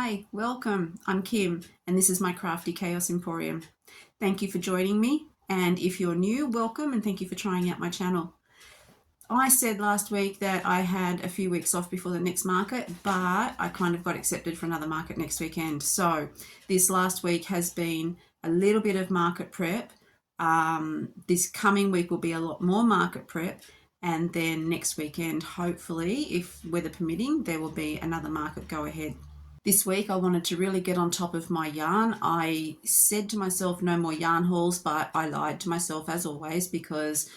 Hi, welcome. I'm Kim, and this is my Crafty Chaos Emporium. Thank you for joining me, and if you're new, welcome, and thank you for trying out my channel. I said last week that I had a few weeks off before the next market, but I kind of got accepted for another market next weekend. So this last week has been a little bit of market prep. This coming week will be a lot more market prep. And then next weekend, hopefully, if weather permitting, there will be another market go ahead. This week I wanted to really get on top of my yarn. I said to myself no more yarn hauls, but I lied to myself as always because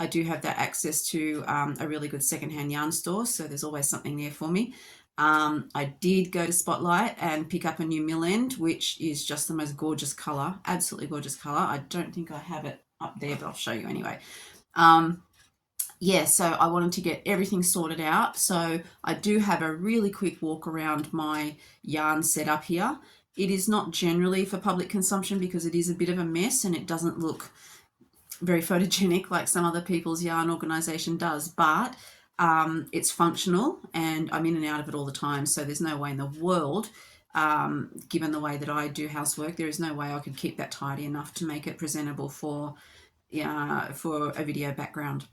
I do have that access to a really good secondhand yarn store, so there's always something there for me. I did go to Spotlight and pick up a new mill end, which is just the most gorgeous colour, absolutely gorgeous colour. I don't think I have it up there, but I'll show you anyway. Yeah, so I wanted to get everything sorted out. So I do have a really quick walk around my yarn setup here. It is not generally for public consumption because it is a bit of a mess and it doesn't look very photogenic like some other people's yarn organisation does, but it's functional and I'm in and out of it all the time. So there's no way in the world, given the way that I do housework, there is no way I could keep that tidy enough to make it presentable for a video background.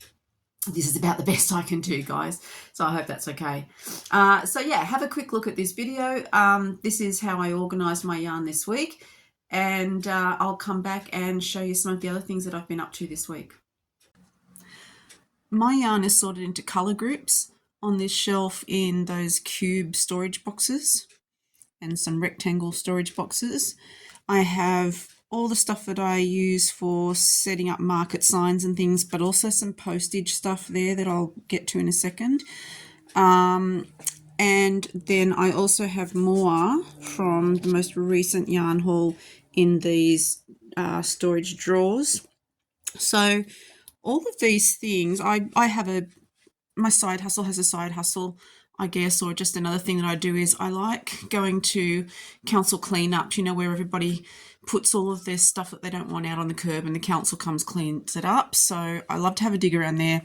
This is about the best I can do, guys, so I hope that's okay. So yeah, have a quick look at this video. This is how I organised my yarn this week, and I'll come back and show you some of the other things that I've been up to this week. My yarn is sorted into colour groups on this shelf in those cube storage boxes and some rectangle storage boxes. I have all the stuff that I use for setting up market signs and things, but also some postage stuff there that I'll get to in a second. And then I also have more from the most recent yarn haul in these storage drawers. So all of these things, I have my side hustle has a side hustle, I guess, or just another thing that I do is I like going to council cleanups, you know, where everybody puts all of their stuff that they don't want out on the curb and the council comes cleans it up. So I love to have a dig around there.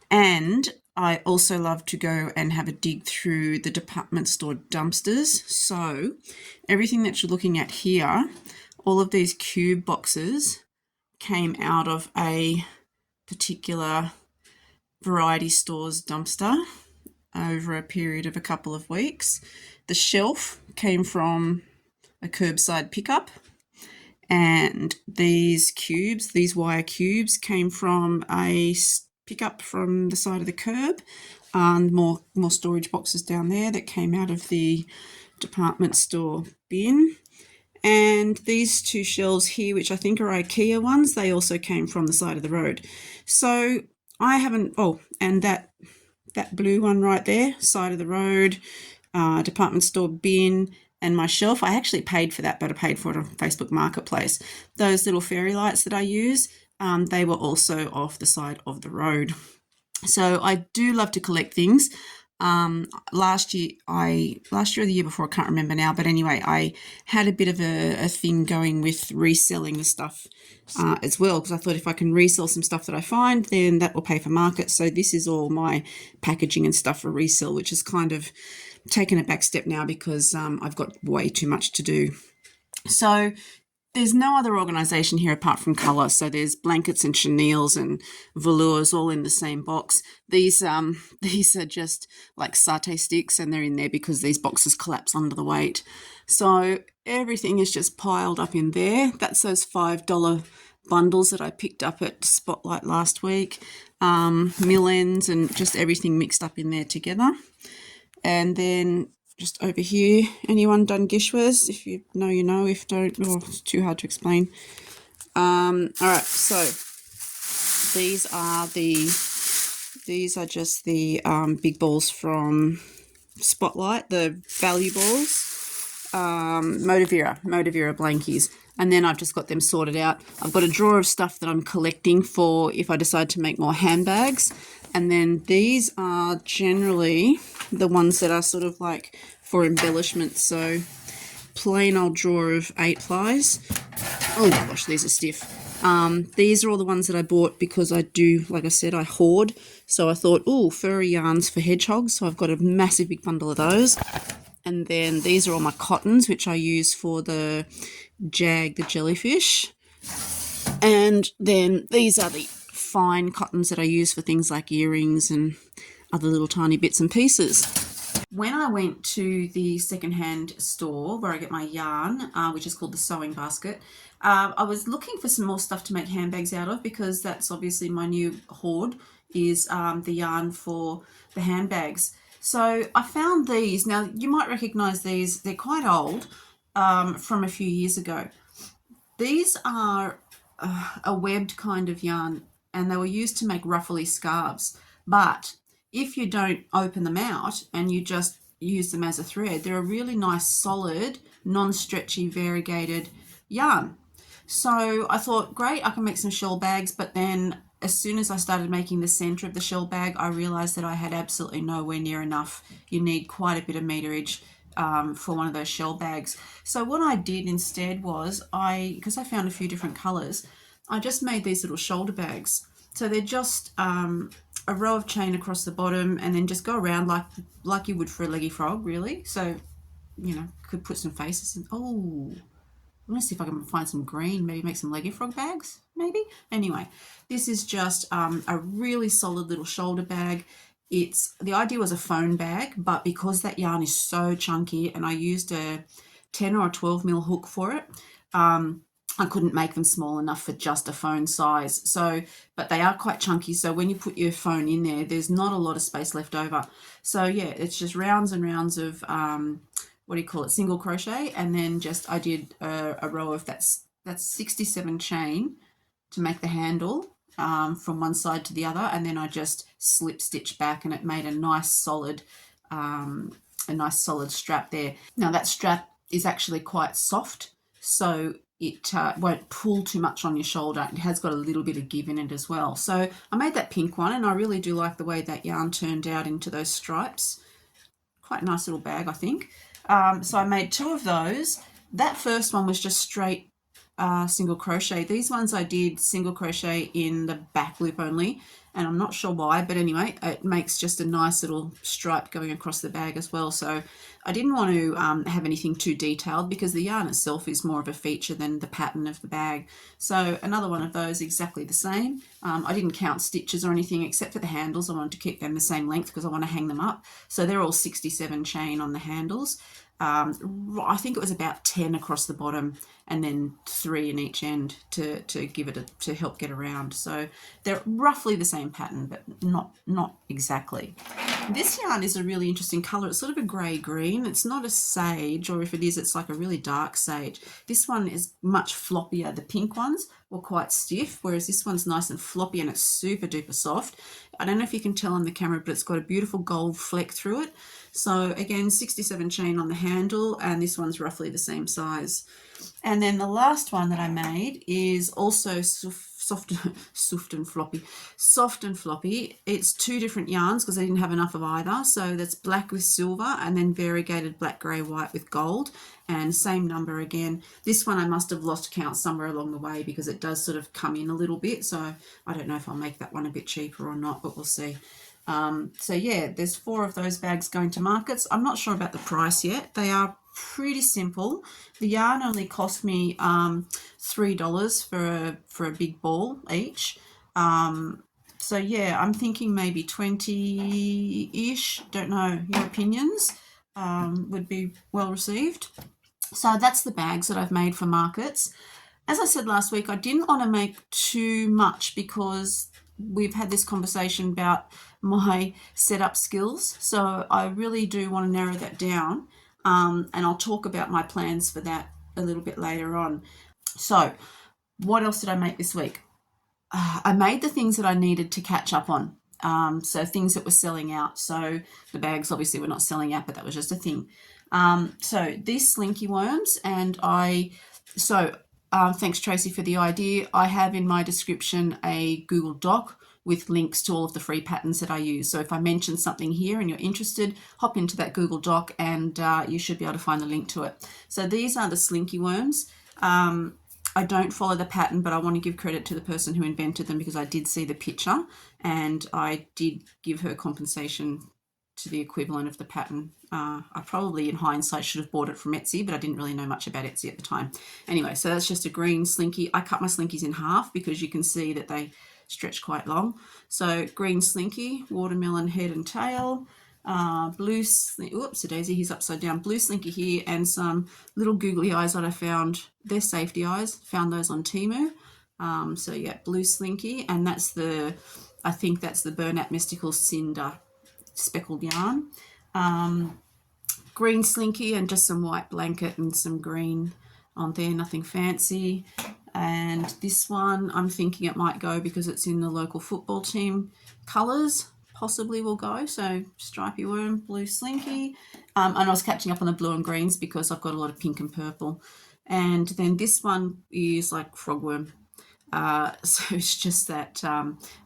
And I also love to go and have a dig through the department store dumpsters. So everything that you're looking at here, all of these cube boxes came out of a particular variety store's dumpster over a period of a couple of weeks. The shelf came from a curbside pickup, and these cubes, these wire cubes, came from a pickup from the side of the curb, and more storage boxes down there that came out of the department store bin. And these two shelves here, which I think are IKEA ones, they also came from the side of the road. So I haven't, and that blue one right there, side of the road, department store bin, and my shelf, I actually paid for that, but I paid for it on Facebook Marketplace. Those little fairy lights that I use, they were also off the side of the road. So I do love to collect things. Last year or the year before, I can't remember now, but anyway, I had a bit of a thing going with reselling the stuff as well, because I thought if I can resell some stuff that I find, then that will pay for market. So this is all my packaging and stuff for resale, which is kind of taken a back step now because I've got way too much to do. So there's no other organisation here apart from colour. So there's blankets and chenilles and velours all in the same box. These are just like satay sticks, and they're in there because these boxes collapse under the weight. So everything is just piled up in there. That's those $5 bundles that I picked up at Spotlight last week. Mill ends and just everything mixed up in there together. And then just over here, anyone done gishwas? If you know, you know. If don't, it's too hard to explain. All right, so these are just the big balls from Spotlight, the value balls, Motivera blankies. And then I've just got them sorted out. I've got a drawer of stuff that I'm collecting for if I decide to make more handbags. And then these are generally the ones that are sort of like for embellishment. So plain old drawer of 8 plies. Oh gosh, these are stiff. These are all the ones that I bought because I do, like I said, I hoard. So I thought, furry yarns for hedgehogs. So I've got a massive big bundle of those. And then these are all my cottons, which I use for the jellyfish. And then these are the fine cottons that I use for things like earrings and other little tiny bits and pieces. When I went to the secondhand store where I get my yarn, which is called the Sewing Basket, I was looking for some more stuff to make handbags out of, because that's obviously my new hoard, is the yarn for the handbags. So I found these. Now, you might recognize these. They're quite old, from a few years ago. These are a webbed kind of yarn, and they were used to make ruffly scarves. But if you don't open them out and you just use them as a thread, they're a really nice, solid, non-stretchy, variegated yarn. So I thought, great, I can make some shell bags. But then as soon as I started making the center of the shell bag, I realized that I had absolutely nowhere near enough. You need quite a bit of meterage for one of those shell bags. So what I did instead was, because I found a few different colors, I just made these little shoulder bags. So they're just a row of chain across the bottom, and then just go around like you would for a leggy frog, really. So, could put some faces in. Oh, I'm going to see if I can find some green, maybe make some leggy frog bags, maybe. Anyway, this is just a really solid little shoulder bag. The idea was a phone bag, but because that yarn is so chunky and I used a 10 or a 12 mil hook for it, I couldn't make them small enough for just a phone size. So, but they are quite chunky. So when you put your phone in there, there's not a lot of space left over. So yeah, it's just rounds and rounds of, single crochet. And then I did a row of that's 67 chain to make the handle from one side to the other. And then I just slip stitch back, and it made a nice solid strap there. Now that strap is actually quite soft, so it won't pull too much on your shoulder. It has got a little bit of give in it as well. So I made that pink one, and I really do like the way that yarn turned out into those stripes. Quite a nice little bag, I think. So I made 2 of those. That first one was just straight single crochet. These ones I did single crochet in the back loop only, and I'm not sure why, but anyway, it makes just a nice little stripe going across the bag as well. So I didn't want to have anything too detailed, because the yarn itself is more of a feature than the pattern of the bag. So another one of those, exactly the same. I didn't count stitches or anything except for the handles. I wanted to keep them the same length because I want to hang them up. So they're all 67 chain on the handles. I think it was about 10 across the bottom, and then 3 in each end to give it to help get around. So they're roughly the same pattern, but not exactly. This yarn is a really interesting color. It's sort of a grey green. It's not a sage, or if it is, it's like a really dark sage. This one is much floppier. The pink ones were quite stiff, whereas this one's nice and floppy, and it's super duper soft. I don't know if you can tell on the camera, but it's got a beautiful gold fleck through it. So again, 67 chain on the handle, and this one's roughly the same size. And then the last one that I made is also soft and floppy. It's 2 different yarns because I didn't have enough of either. So that's black with silver, and then variegated black, grey, white with gold, and same number again. This one I must have lost count somewhere along the way, because it does sort of come in a little bit. So I don't know if I'll make that one a bit cheaper or not, but we'll see. So yeah, there's 4 of those bags going to markets. I'm not sure about the price yet. They are pretty simple. The yarn only cost me $3 for a big ball each. So yeah, I'm thinking maybe 20-ish. Don't know, your opinions would be well received. So that's the bags that I've made for markets. As I said last week, I didn't want to make too much because we've had this conversation about my setup skills. So I really do want to narrow that down. And I'll talk about my plans for that a little bit later on. So what else did I make this week? I made the things that I needed to catch up on. So things that were selling out. So the bags obviously were not selling out, but that was just a thing. So these slinky worms, and thanks Tracy for the idea. I have in my description a Google Doc with links to all of the free patterns that I use. So if I mention something here and you're interested, hop into that Google Doc, and you should be able to find the link to it. So these are the slinky worms. I don't follow the pattern, but I want to give credit to the person who invented them, because I did see the picture and I did give her compensation to the equivalent of the pattern. I probably in hindsight should have bought it from Etsy, but I didn't really know much about Etsy at the time. Anyway, so that's just a green slinky. I cut my slinkies in half because you can see that they stretch quite long. So green slinky, watermelon head and tail, blue, oops, a daisy, he's upside down, blue slinky here, and some little googly eyes that I found. They're safety eyes, found those on Temu. So yeah, blue slinky, and that's the, I think that's the Bernat Mystical Cinder speckled yarn. Green slinky and just some white blanket and some green on there, nothing fancy. And this one, I'm thinking it might go because it's in the local football team colours, possibly will go. So stripy worm, blue slinky. And I was catching up on the blue and greens because I've got a lot of pink and purple. And then this one is like frogworm. So it's just that,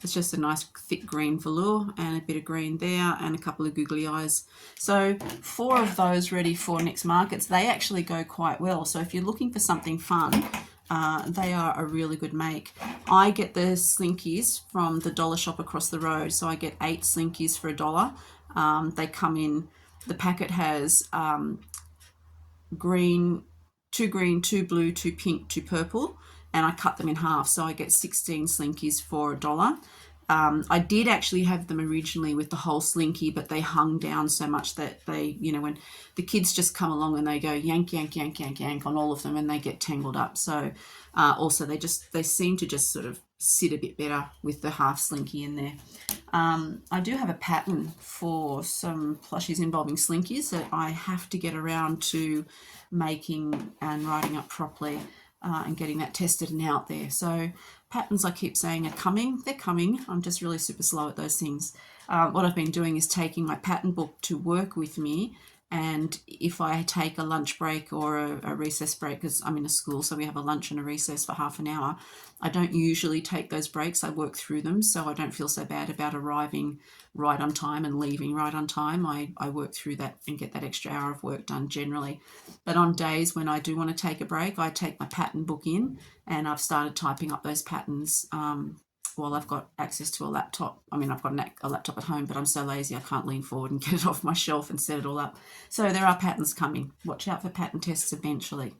it's just a nice thick green velour and a bit of green there and a couple of googly eyes. So 4 of those ready for next markets. They actually go quite well. So if you're looking for something fun, they are a really good make. I get the slinkies from the dollar shop across the road. So I get 8 slinkies for $1. They come in, the packet has green, 2 green, 2 blue, 2 pink, 2 purple. And I cut them in half, so I get 16 slinkies for $1. I did actually have them originally with the whole slinky, but they hung down so much that they, you know, when the kids just come along and they go yank, yank, yank, yank, yank on all of them and they get tangled up. So also they seem to just sort of sit a bit better with the half slinky in there. I do have a pattern for some plushies involving slinkies that I have to get around to making and writing up properly. And getting that tested and out there. So patterns I keep saying are coming. They're coming. I'm just really super slow at those things. What I've been doing is taking my pattern book to work with me, and if I take a lunch break or a recess break, because I'm in a school, so we have a lunch and a recess for half an hour, I don't usually take those breaks. I work through them, so I don't feel so bad about arriving right on time and leaving right on time. I work through that and get that extra hour of work done generally. But on days when I do want to take a break, I take my pattern book in, and I've started typing up those patterns while I've got access to a laptop. I mean, I've got a laptop at home, but I'm so lazy I can't lean forward and get it off my shelf and set it all up. So there are patterns coming. Watch out for pattern tests eventually.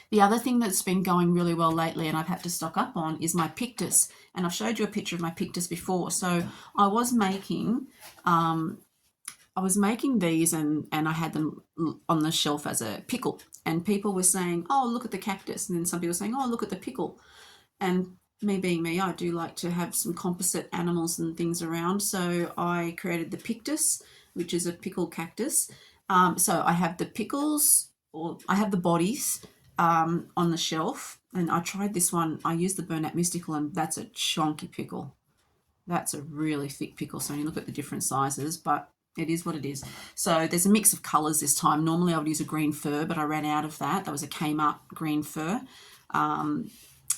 The other thing that's been going really well lately and I've had to stock up on is my Pictus. And I've showed you a picture of my Pictus before. So I was making these and I had them on the shelf as a pickle. And people were saying, oh, look at the cactus. And then some people were saying, oh, look at the pickle. And me being me, I do like to have some composite animals and things around. So I created the Pictus, which is a pickle cactus. So I have the pickles, or I have the bodies on the shelf. And I tried this one. I used the Bernat Mystical, and that's a chunky pickle. That's a really thick pickle. So you look at the different sizes, but it is what it is. So there's a mix of colours this time. Normally I would use a green fir, but I ran out of that. That was a Kmart green fir.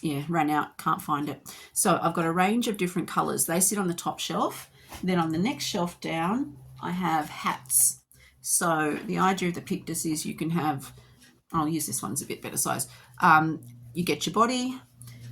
Yeah, ran out, can't find it. So I've got a range of different colours. They sit on the top shelf. Then on the next shelf down, I have hats. So the idea of the Pictus is you can have, I'll use this one, it's a bit better size. You get your body,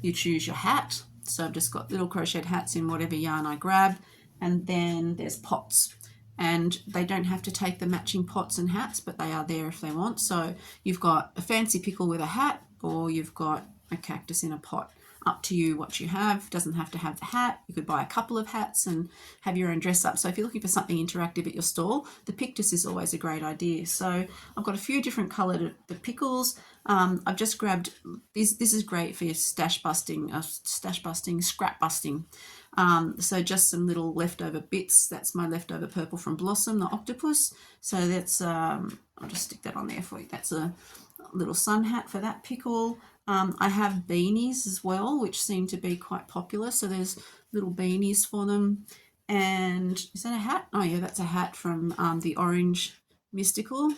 you choose your hat. So I've just got little crocheted hats in whatever yarn I grab. And then there's pots. And they don't have to take the matching pots and hats, but they are there if they want. So you've got a fancy pickle with a hat, or you've got a cactus in a pot. Up to you what you have. Doesn't have to have the hat. You could buy a couple of hats and have your own dress up. So if you're looking for something interactive at your stall, the Pictus is always a great idea. So I've got a few different coloured the pickles. I've just grabbed this. This is great for your stash busting, scrap busting. So just some little leftover bits. That's my leftover purple from Blossom, the octopus. So that's I'll just stick that on there for you. That's a little sun hat for that pickle. I have beanies as well, which seem to be quite popular. So there's little beanies for them. And is that a hat? Oh yeah, that's a hat from the Orange Mystical.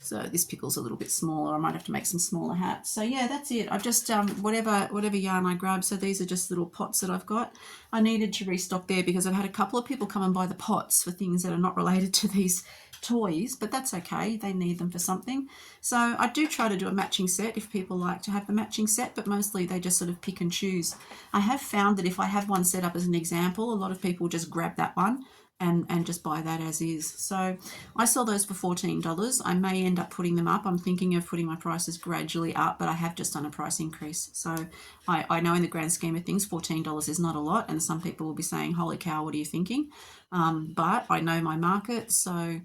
So this pickle's a little bit smaller. I might have to make some smaller hats. So yeah, that's it. I've just, whatever yarn I grab. So these are just little pots that I've got. I needed to restock there because I've had a couple of people come and buy the pots for things that are not related to these toys, but that's okay. They need them for something. So I do try to do a matching set if people like to have the matching set, but mostly they just sort of pick and choose. I have found that if I have one set up as an example, a lot of people just grab that one and just buy that as is. So I sell those for $14. I may end up putting them up. I'm thinking of putting my prices gradually up, but I have just done a price increase. So I know in the grand scheme of things, $14 is not a lot, and some people will be saying, holy cow, what are you thinking? But I know my market, so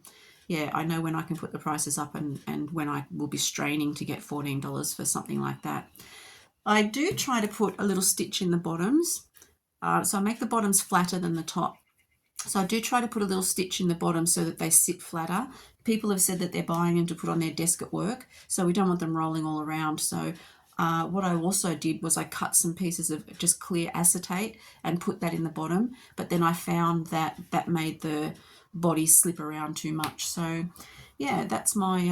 yeah, I know when I can put the prices up and when I will be straining to get $14 for something like that. I do try to put a little stitch in the bottoms. So I make the bottoms flatter than the top. So I do try to put a little stitch in the bottom so that they sit flatter. People have said that they're buying them to put on their desk at work, so we don't want them rolling all around. So what I also did was I cut some pieces of just clear acetate and put that in the bottom, but then I found that that made the body slip around too much. So yeah, that's my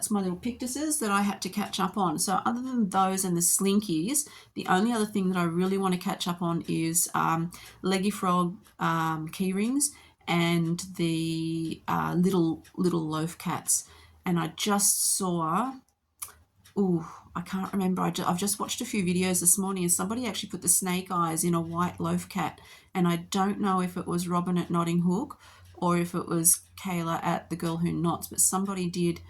little pictuses that I had to catch up on. So other than those and the slinkies, the only other thing that I really want to catch up on is Leggy Frog key rings and the little loaf cats. And I just saw, I can't remember. I've just watched a few videos this morning and somebody actually put the snake eyes in a white loaf cat. And I don't know if it was Robin at Knotting Hook or if it was Kayla at The Girl Who Knots, but somebody did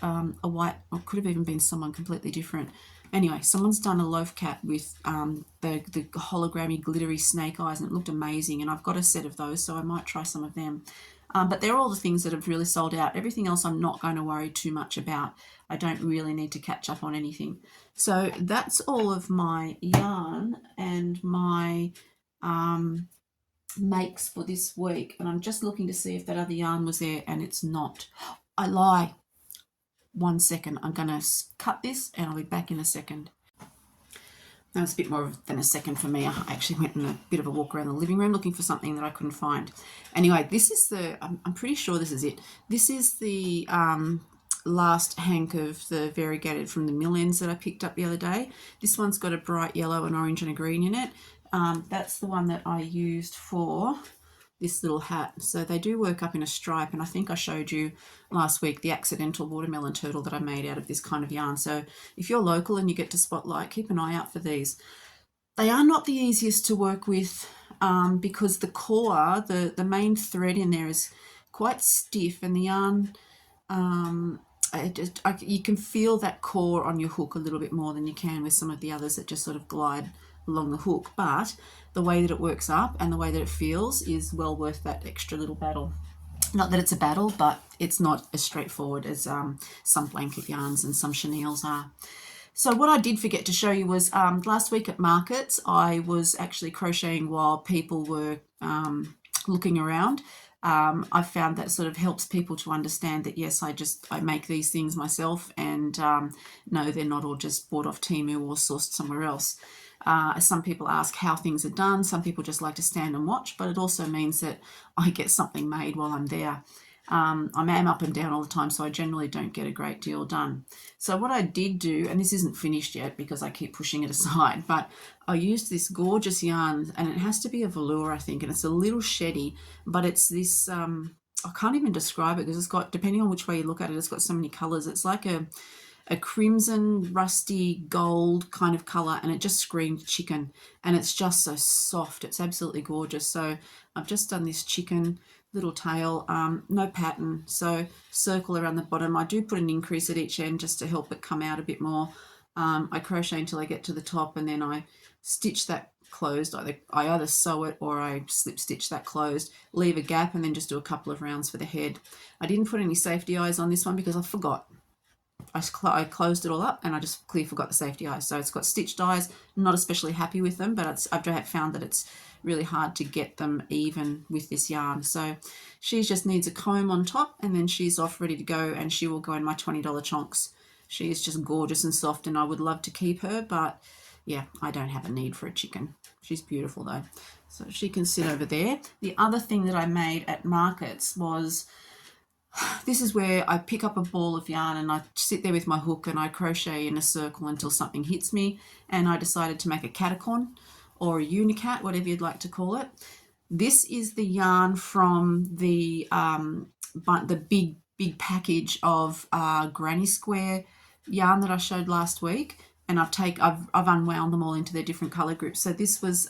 a white, or could have even been someone completely different. Anyway, someone's done a loaf cat with the hologrammy glittery snake eyes, and it looked amazing, and I've got a set of those, so I might try some of them. But they're all the things that have really sold out. Everything else I'm not going to worry too much about. I don't really need to catch up on anything. So that's all of my yarn and my makes for this week, and I'm just looking to see if that other yarn was there, and it's not. I lie. 1 second. I'm going to cut this and I'll be back in a second. That was a bit more than a second for me. I actually went on a bit of a walk around the living room looking for something that I couldn't find. Anyway, this is the, I'm pretty sure this is it. This is the last hank of the variegated from the mill ends that I picked up the other day. This one's got a bright yellow, an orange and a green in it. That's the one that I used for this little hat. So they do work up in a stripe, and I think I showed you last week the accidental watermelon turtle that I made out of this kind of yarn. So if you're local and you get to Spotlight, keep an eye out for these. They are not the easiest to work with because the core, the main thread in there is quite stiff, and the yarn, you can feel that core on your hook a little bit more than you can with some of the others that just sort of glide along the hook, but the way that it works up and the way that it feels is well worth that extra little battle. Not that it's a battle, but it's not as straightforward as some blanket yarns and some chenilles are. So what I did forget to show you was last week at markets, I was actually crocheting while people were looking around. I found that sort of helps people to understand that, yes, I make these things myself, and no, they're not all just bought off Temu or sourced somewhere else. Some people ask how things are done. Some people just like to stand and watch, but it also means that I get something made while I'm there. I am up and down all the time, so I generally don't get a great deal done. So what I did do, and this isn't finished yet because I keep pushing it aside, but I used this gorgeous yarn, and it has to be a velour, I think, and it's a little sheddy, but it's this, I can't even describe it because it's got, depending on which way you look at it, it's got so many colours. It's like a crimson, rusty gold kind of colour, and it just screamed chicken, and it's just so soft. It's absolutely gorgeous. So I've just done this chicken little tail, no pattern, so circle around the bottom. I do put an increase at each end just to help it come out a bit more. I crochet until I get to the top, and then I stitch that closed. I either sew it or I slip stitch that closed, leave a gap, and then just do a couple of rounds for the head. I didn't put any safety eyes on this one because I forgot. I closed it all up and I just clearly forgot the safety eyes. So it's got stitched eyes. I'm not especially happy with them, but I've found that it's really hard to get them even with this yarn. So she just needs a comb on top, and then she's off ready to go, and she will go in my $20 chonks. She is just gorgeous and soft, and I would love to keep her, but yeah, I don't have a need for a chicken. She's beautiful though. So she can sit over there. The other thing that I made at markets was, this is where I pick up a ball of yarn and I sit there with my hook and I crochet in a circle until something hits me, and I decided to make a catacorn or a unicat, whatever you'd like to call it. This is the yarn from the big package of Granny Square yarn that I showed last week. and I've unwound them all into their different color groups. So this was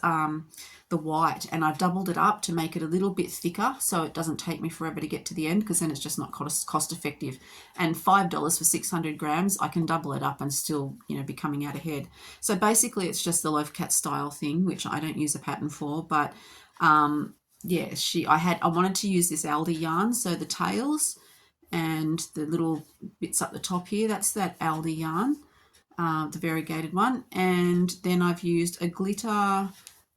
the white, and I've doubled it up to make it a little bit thicker so it doesn't take me forever to get to the end, because then it's just not cost effective. And $5 for 600 grams, I can double it up and still, you know, be coming out ahead. So basically it's just the loaf cat style thing, which I don't use a pattern for, but yeah, I wanted to use this Aldi yarn, so the tails and the little bits up the top here, that's that Aldi yarn, the variegated one. And then I've used a glitter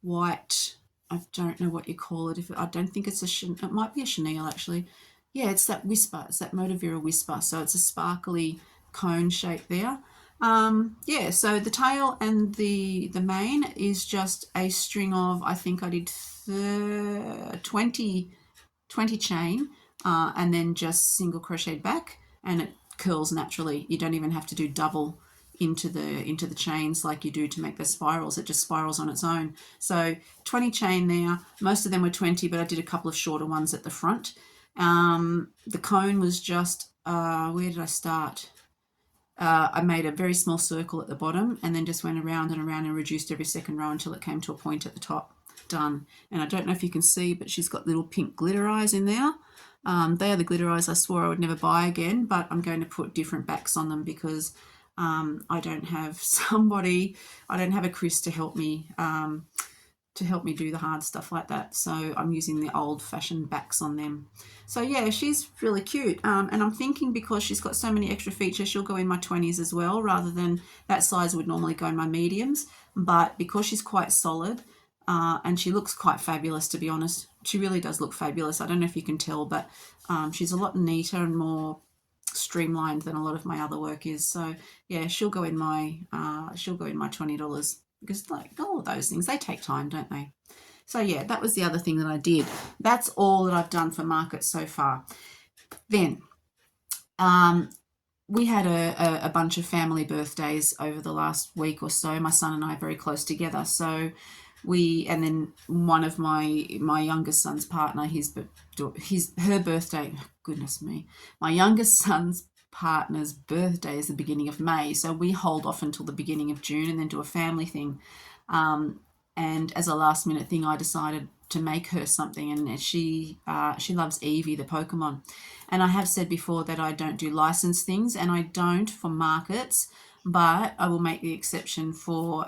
white, I don't know what you call it. I don't think it's it might be a chenille actually. Yeah, it's that Whisper, it's that Motivera Whisper. So it's a sparkly cone shape there. Yeah, so the tail and the mane is just a string of, I think I did 20 chain, and then just single crocheted back, and it curls naturally. You don't even have to do double into the chains like you do to make the spirals. It just spirals on its own. So 20 chain there. Most of them were 20, but I did a couple of shorter ones at the front. The cone was just, where did I start? I made a very small circle at the bottom and then just went around and around and reduced every second row until it came to a point at the top. Done. And I don't know if you can see, but she's got little pink glitter eyes in there. They are the glitter eyes I swore I would never buy again, but I'm going to put different backs on them because I don't have a Chris to help me do the hard stuff like that. So I'm using the old-fashioned backs on them. So yeah, she's really cute. And I'm thinking because she's got so many extra features, she'll go in my 20s as well, rather than that size would normally go in my mediums. But because she's quite solid, and she looks quite fabulous, to be honest. She really does look fabulous. I don't know if you can tell, but she's a lot neater and more streamlined than a lot of my other work is. So yeah, she'll go in my $20, because like all of those things, they take time, don't they? So yeah, that was the other thing that I did. That's all that I've done for market so far. Then we had a bunch of family birthdays over the last week or so. My son and I are very close together, so and then one of my youngest son's partner, her birthday, goodness me, my youngest son's partner's birthday is the beginning of May, so we hold off until the beginning of June and then do a family thing. And as a last minute thing, I decided to make her something, and she loves Eevee, the Pokemon. And I have said before that I don't do licensed things, and I don't for markets, but I will make the exception for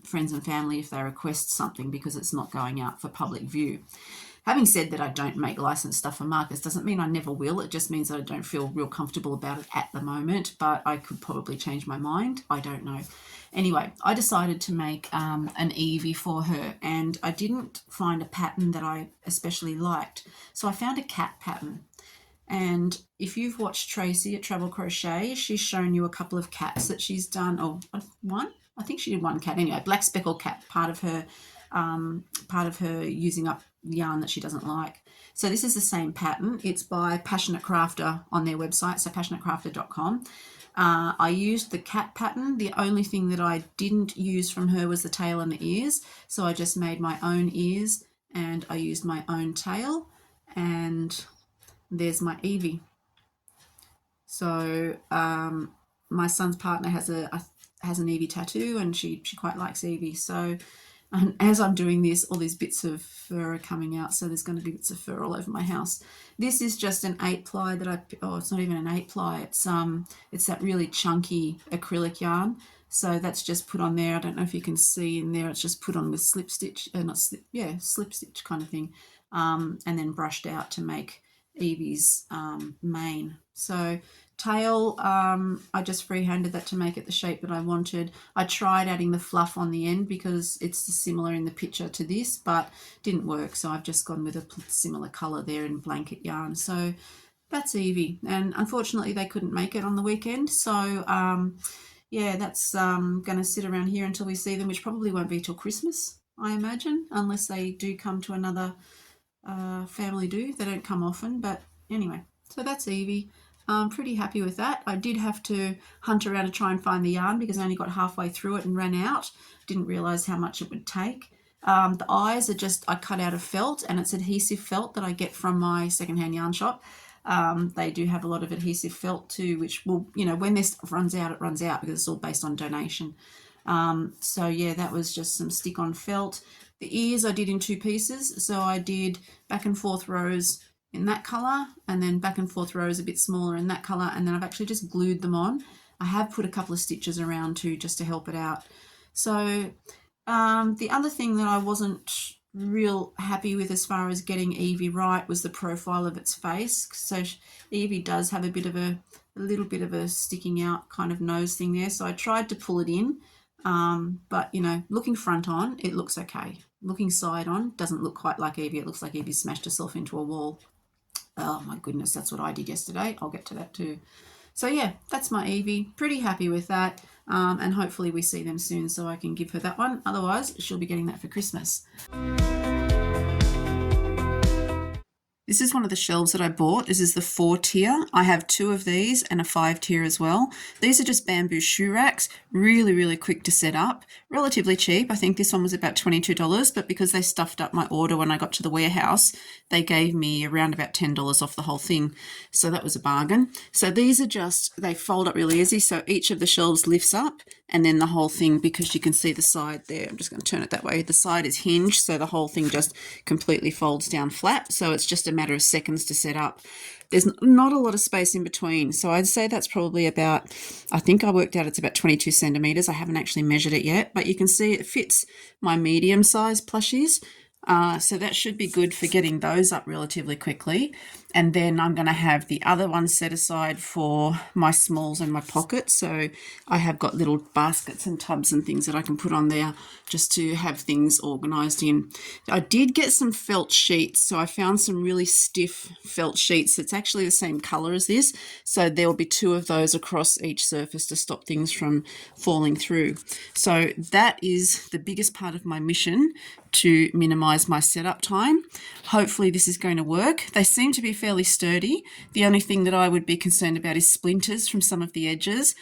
friends and family if they request something, because it's not going out for public view. Having said that, I don't make licensed stuff for markets doesn't mean I never will. It just means that I don't feel real comfortable about it at the moment, but I could probably change my mind. I don't know. Anyway, I decided to make an Eevee for her, and I didn't find a pattern that I especially liked. So I found a cat pattern. And if you've watched Tracy at Travel Crochet, she's shown you a couple of cats that she's done, or one? I think she did one cat. Anyway, black speckled cat, part of her using up yarn that she doesn't like. So this is the same pattern. It's by Passionate Crafter on their website, so passionatecrafter.com. I used the cat pattern. The only thing that I didn't use from her was the tail and the ears. So I just made my own ears and I used my own tail, and there's my Eevee. So my son's partner has an Eevee tattoo, and she quite likes Eevee. So as I'm doing this, all these bits of fur are coming out, so there's going to be bits of fur all over my house. This is just an 8-ply that it's not even an 8-ply. It's that really chunky acrylic yarn. So that's just put on there. I don't know if you can see in there. It's just put on with slip stitch kind of thing, and then brushed out to make Eevee's mane. So tail, I just freehanded that to make it the shape that I wanted. I tried adding the fluff on the end because it's similar in the picture to this, but didn't work, so I've just gone with a similar colour there in blanket yarn. So that's Eevee, and unfortunately they couldn't make it on the weekend, so yeah, that's going to sit around here until we see them, which probably won't be till Christmas, I imagine, unless they do come to another family do. They don't come often, but anyway, so that's Eevee. I'm pretty happy with that. I did have to hunt around to try and find the yarn because I only got halfway through it and ran out. Didn't realise how much it would take. The eyes are just, I cut out of felt, and it's adhesive felt that I get from my secondhand yarn shop. They do have a lot of adhesive felt too, which will, when their stuff runs out, it runs out because it's all based on donation. So yeah, that was just some stick-on felt. The ears I did in 2 pieces. So I did back and forth rows in that colour, and then back and forth rows a bit smaller in that colour, and then I've actually just glued them on. I have put a couple of stitches around too, just to help it out. So the other thing that I wasn't real happy with as far as getting Evie right was the profile of its face. So Evie does have a little bit of a sticking out kind of nose thing there. So I tried to pull it in, but looking front on, it looks okay. Looking side on, doesn't look quite like Evie. It looks like Evie smashed herself into a wall. Oh my goodness, that's what I did yesterday. I'll get to that too. So yeah, that's my Evie. Pretty happy with that. And hopefully we see them soon so I can give her that one. Otherwise, she'll be getting that for Christmas. This is one of the shelves that I bought. This is the 4-tier. I have 2 of these and a 5-tier as well. These are just bamboo shoe racks, really, really quick to set up, relatively cheap. I think this one was about $22, but because they stuffed up my order when I got to the warehouse, they gave me around about $10 off the whole thing. So that was a bargain. So these are just, they fold up really easy. So each of the shelves lifts up, and then the whole thing, because you can see the side there, I'm just going to turn it that way. The side is hinged, so the whole thing just completely folds down flat. So it's just a matter of seconds to set up. There's not a lot of space in between. So I'd say that's probably about, I think I worked out it's about 22 centimeters. I haven't actually measured it yet, but you can see it fits my medium size plushies. So that should be good for getting those up relatively quickly. And then I'm going to have the other one set aside for my smalls and my pockets. So I have got little baskets and tubs and things that I can put on there just to have things organised in. I did get some felt sheets. So I found some really stiff felt sheets. It's actually the same colour as this. So there will be 2 of those across each surface to stop things from falling through. So that is the biggest part of my mission, to minimise my setup time. Hopefully this is going to work. They seem to be fairly sturdy. The only thing that I would be concerned about is splinters from some of the edges,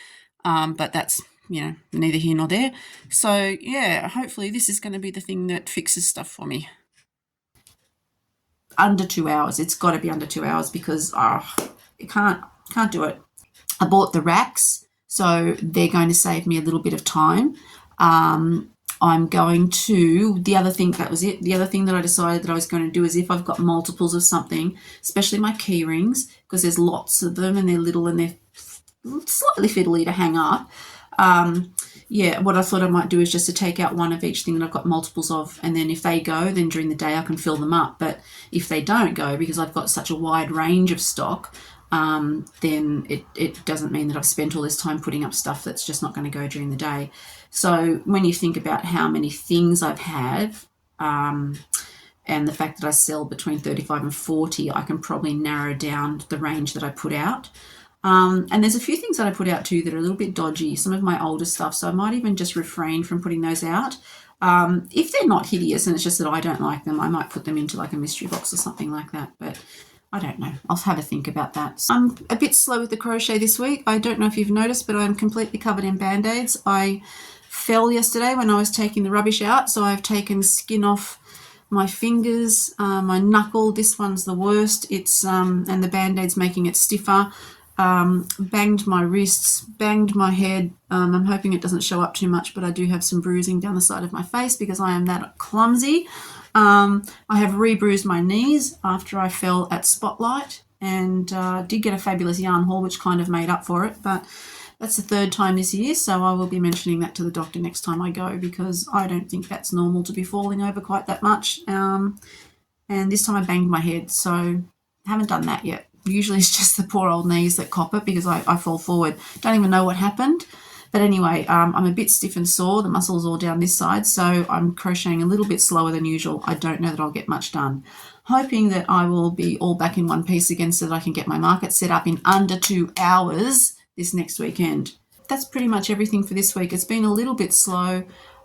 but that's, neither here nor there. So yeah, hopefully this is going to be the thing that fixes stuff for me. Under 2 hours. It's got to be under 2 hours because you can't do it. I bought the racks, so they're going to save me a little bit of time. I'm going to, the other thing that I decided that I was going to do is if I've got multiples of something, especially my key rings, because there's lots of them and they're little and they're slightly fiddly to hang up. What I thought I might do is just to take out one of each thing that I've got multiples of, and then if they go, then during the day I can fill them up. But if they don't go, because I've got such a wide range of stock, then it doesn't mean that I've spent all this time putting up stuff that's just not going to go during the day. So when you think about how many things I've had, and the fact that I sell between 35 and 40, I can probably narrow down the range that I put out. And there's a few things that I put out too that are a little bit dodgy, some of my older stuff, so I might even just refrain from putting those out. If they're not hideous and it's just that I don't like them, I might put them into like a mystery box or something like that, but I don't know. I'll have a think about that. I'm a bit slow with the crochet this week. I don't know if you've noticed, but I'm completely covered in band-aids. I fell yesterday when I was taking the rubbish out, so I've taken skin off my fingers, my knuckle. This one's the worst. It's and the band-aid's making it stiffer. Banged my wrists, banged my head. I'm hoping it doesn't show up too much, but I do have some bruising down the side of my face because I am that clumsy. I have re-bruised my knees after I fell at Spotlight and did get a fabulous yarn haul, which kind of made up for it, but that's the 3rd time this year, so I will be mentioning that to the doctor next time I go because I don't think that's normal to be falling over quite that much. And this time I banged my head, so haven't done that yet. Usually it's just the poor old knees that cop it because I fall forward. Don't even know what happened. But anyway, I'm a bit stiff and sore. The muscle's all down this side, so I'm crocheting a little bit slower than usual. I don't know that I'll get much done. Hoping that I will be all back in one piece again so that I can get my market set up in under 2 hours this next weekend. That's pretty much everything for this week. It's been a little bit slow.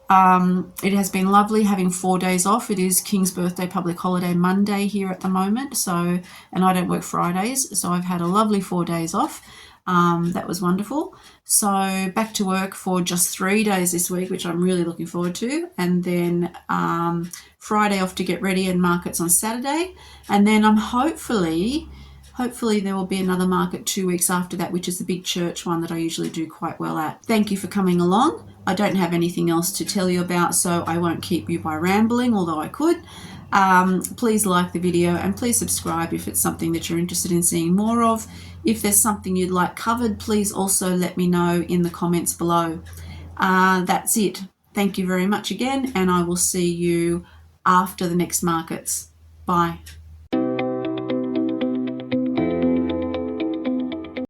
It has been lovely having 4 days off. It is King's birthday public holiday Monday here at the moment, so, and I don't work Fridays, so I've had a lovely 4 days off. That was wonderful. So back to work for just 3 days this week, which I'm really looking forward to, and then Friday off to get ready and markets on Saturday, and then I'm hopefully Hopefully there will be another market 2 weeks after that, which is the big church one that I usually do quite well at. Thank you for coming along. I don't have anything else to tell you about, so I won't keep you by rambling, although I could. Please like the video and please subscribe if it's something that you're interested in seeing more of. If there's something you'd like covered, please also let me know in the comments below. That's it. Thank you very much again, and I will see you after the next markets. Bye.